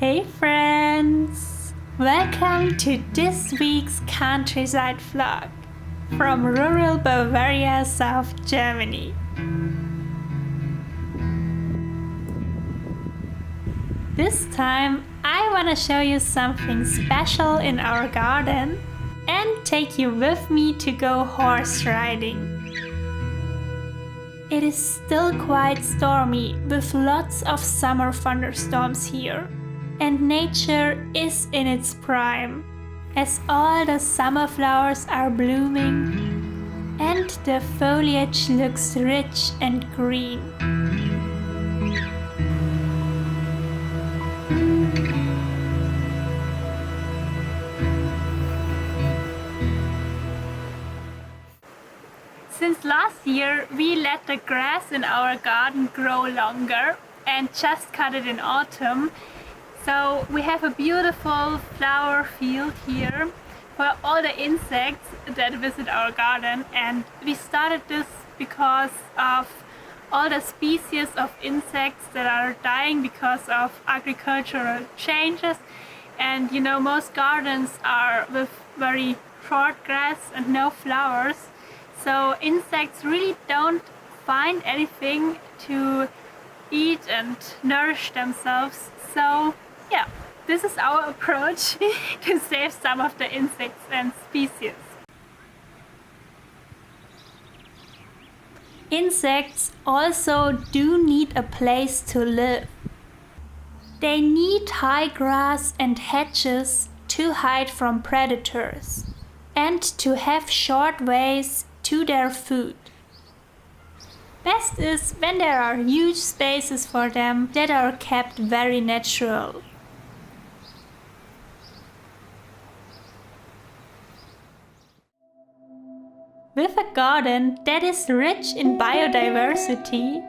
Hey friends! Welcome to this week's countryside vlog from rural Bavaria, South Germany. This time I want to show you something special in our garden and take you with me to go horse riding. It is still quite stormy with lots of summer thunderstorms here. And nature is in its prime, as all the summer flowers are blooming and the foliage looks rich and green. Since last year, we let the grass in our garden grow longer and just cut it in autumn. So we have a beautiful flower field here for all the insects that visit our garden, and we started this because of all the species of insects that are dying because of agricultural changes. And you know, most gardens are with very short grass and no flowers, so insects really don't find anything to eat and nourish themselves. So yeah, this is our approach to save some of the insects and species. Insects also do need a place to live. They need high grass and hedges to hide from predators and to have short ways to their food. Best is when there are huge spaces for them that are kept very natural. With a garden that is rich in biodiversity,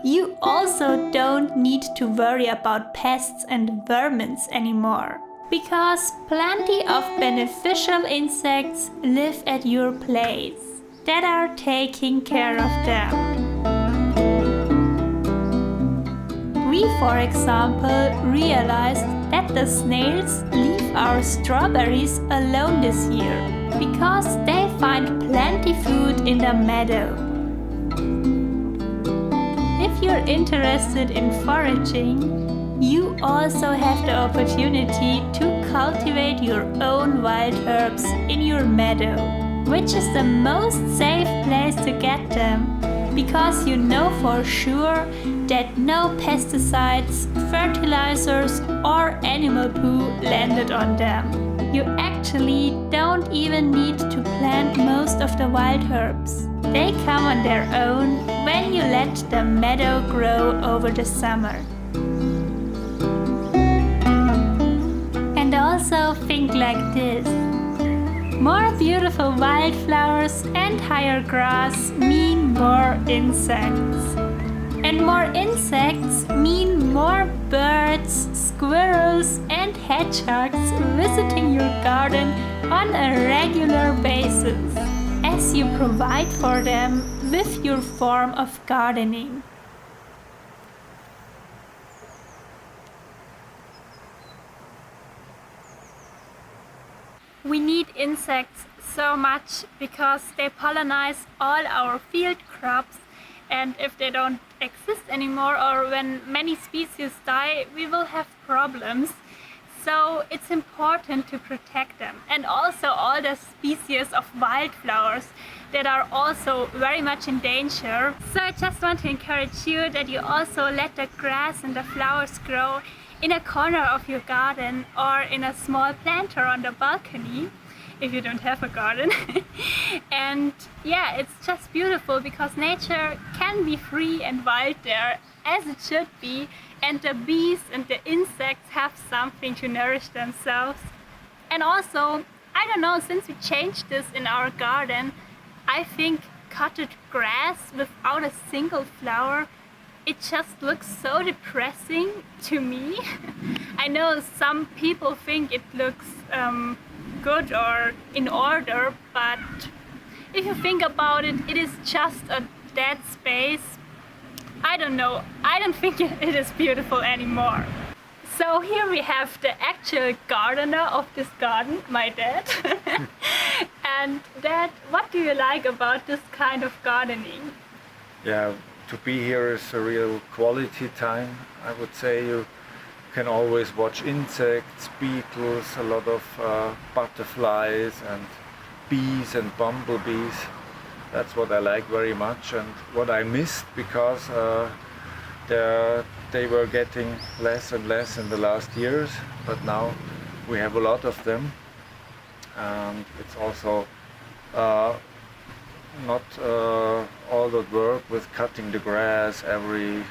you also don't need to worry about pests and vermin anymore, because plenty of beneficial insects live at your place that are taking care of them. We, for example, realized that the snails leave our strawberries alone this year because they find plenty food in the meadow. If you're interested in foraging, you also have the opportunity to cultivate your own wild herbs in your meadow, which is the most safe place to get them, because you know for sure that no pesticides, fertilizers or animal poo landed on them. You actually don't even need to plant most of the wild herbs. They come on their own when you let the meadow grow over the summer. And also think like this. More beautiful wildflowers and higher grass mean more insects. And more insects mean more birds, squirrels and hedgehogs visiting your garden on a regular basis, as you provide for them with your form of gardening. We need insects so much because they pollinize all our field crops, and if they don't exist anymore or when many species die, we will have problems. So it's important to protect them, and also all the species of wildflowers that are also very much in danger. So I just want to encourage you that you also let the grass and the flowers grow in a corner of your garden or in a small planter on the balcony if you don't have a garden. And yeah, it's just beautiful because nature can be free and wild there, as it should be, and the bees and the insects have something to nourish themselves. And also, I don't know, since we changed this in our garden, I think cutted grass without a single flower, it just looks so depressing to me. I know some people think it looks good or in order, but if you think about it, it is just a dead space. I don't know, I don't think it is beautiful anymore. So here we have the actual gardener of this garden, my dad. And Dad, what do you like about this kind of gardening? Yeah, to be here is a real quality time. I would say you can always watch insects, beetles, a lot of butterflies and bees and bumblebees. That's what I like very much, and what I missed because they were getting less and less in the last years, but now we have a lot of them. And it's also not all that work with cutting the grass every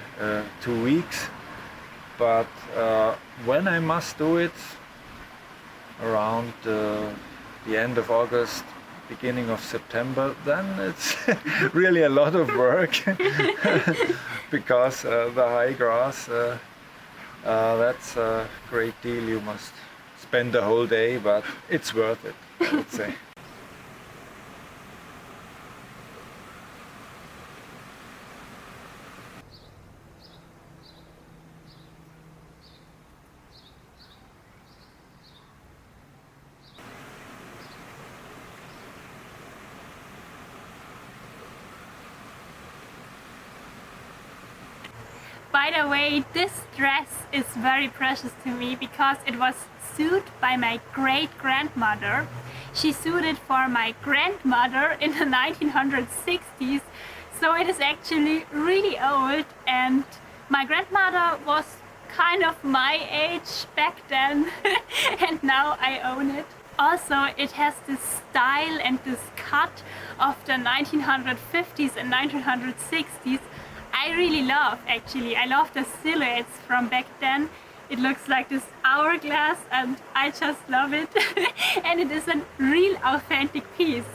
2 weeks, but when I must do it around the end of August, beginning of September, then it's really a lot of work because the high grass, that's a great deal. You must spend the whole day, but it's worth it, I would say. By the way, this dress is very precious to me because it was sewed by my great-grandmother. She sewed it for my grandmother in the 1960s, so it is actually really old, and my grandmother was kind of my age back then and now I own it. Also, it has this style and this cut of the 1950s and 1960s. I really love, actually. I love the silhouettes from back then. It looks like this hourglass and I just love it. And it is a real authentic piece.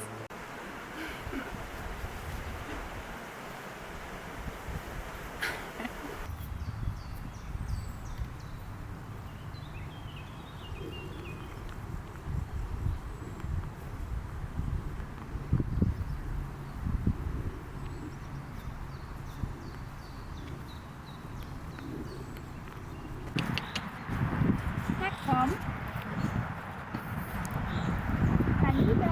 Come. Calida.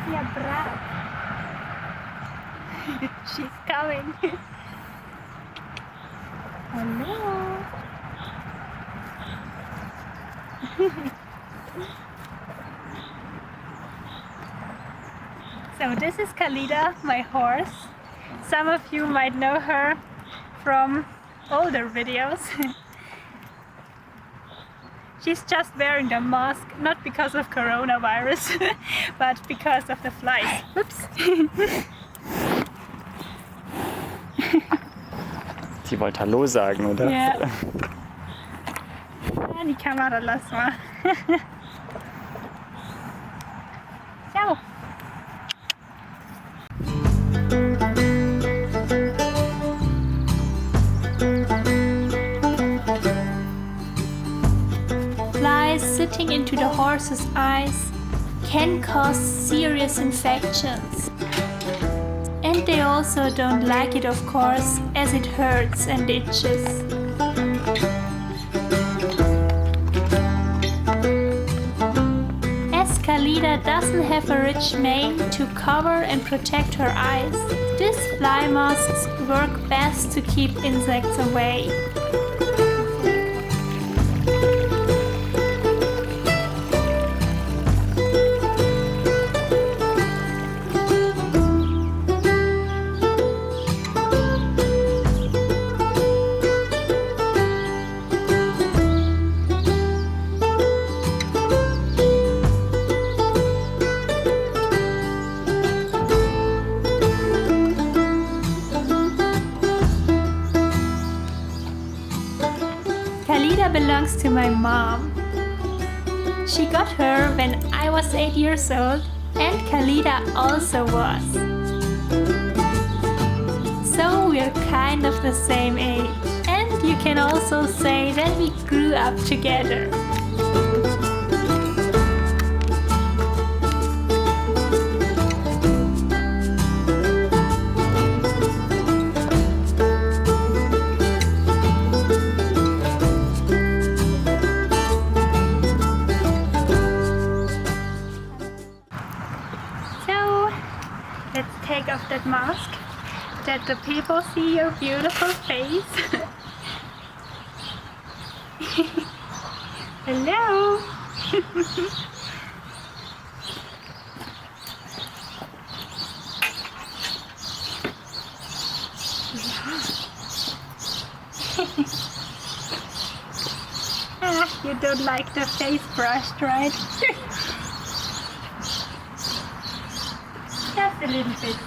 Yeah, bravo. She's coming. Hello. So this is Calida, my horse. Some of you might know her from older videos. She's just wearing the mask, not because of coronavirus, but because of the flies. Oops. Sie wollte Hallo sagen, oder? Ja. Ja, die Kamera lass mal. Ciao. Flies sitting into the horse's eyes can cause serious infections. And they also don't like it, of course, as it hurts and itches. As Calida doesn't have a rich mane to cover and protect her eyes, these fly masks work best to keep insects away. Calida belongs to my mom. She got her when I was 8 years old, and Calida also was. So we're kind of the same age, and you can also say that we grew up together. that the people see your beautiful face. Hello. You don't like the face brushed, right? Just a little bit.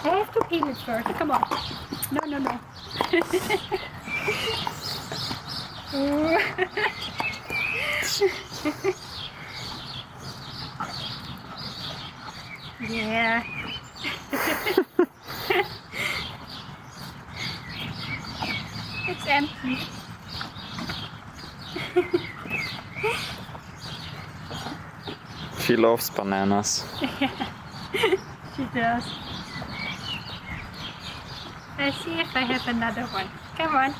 I have to peel it first. Come on. No, no, no. Yeah. It's empty. She loves bananas. She does. Let's see if I have another one. Come on.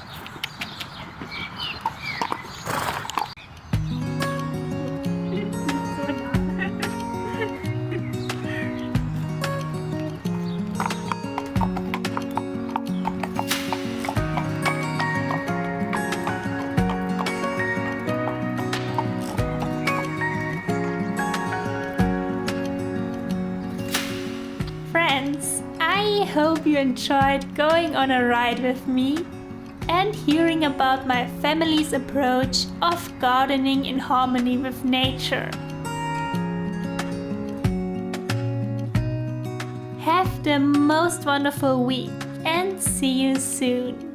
friends, I hope you enjoyed going on a ride with me and hearing about my family's approach of gardening in harmony with nature. Have the most wonderful week and see you soon.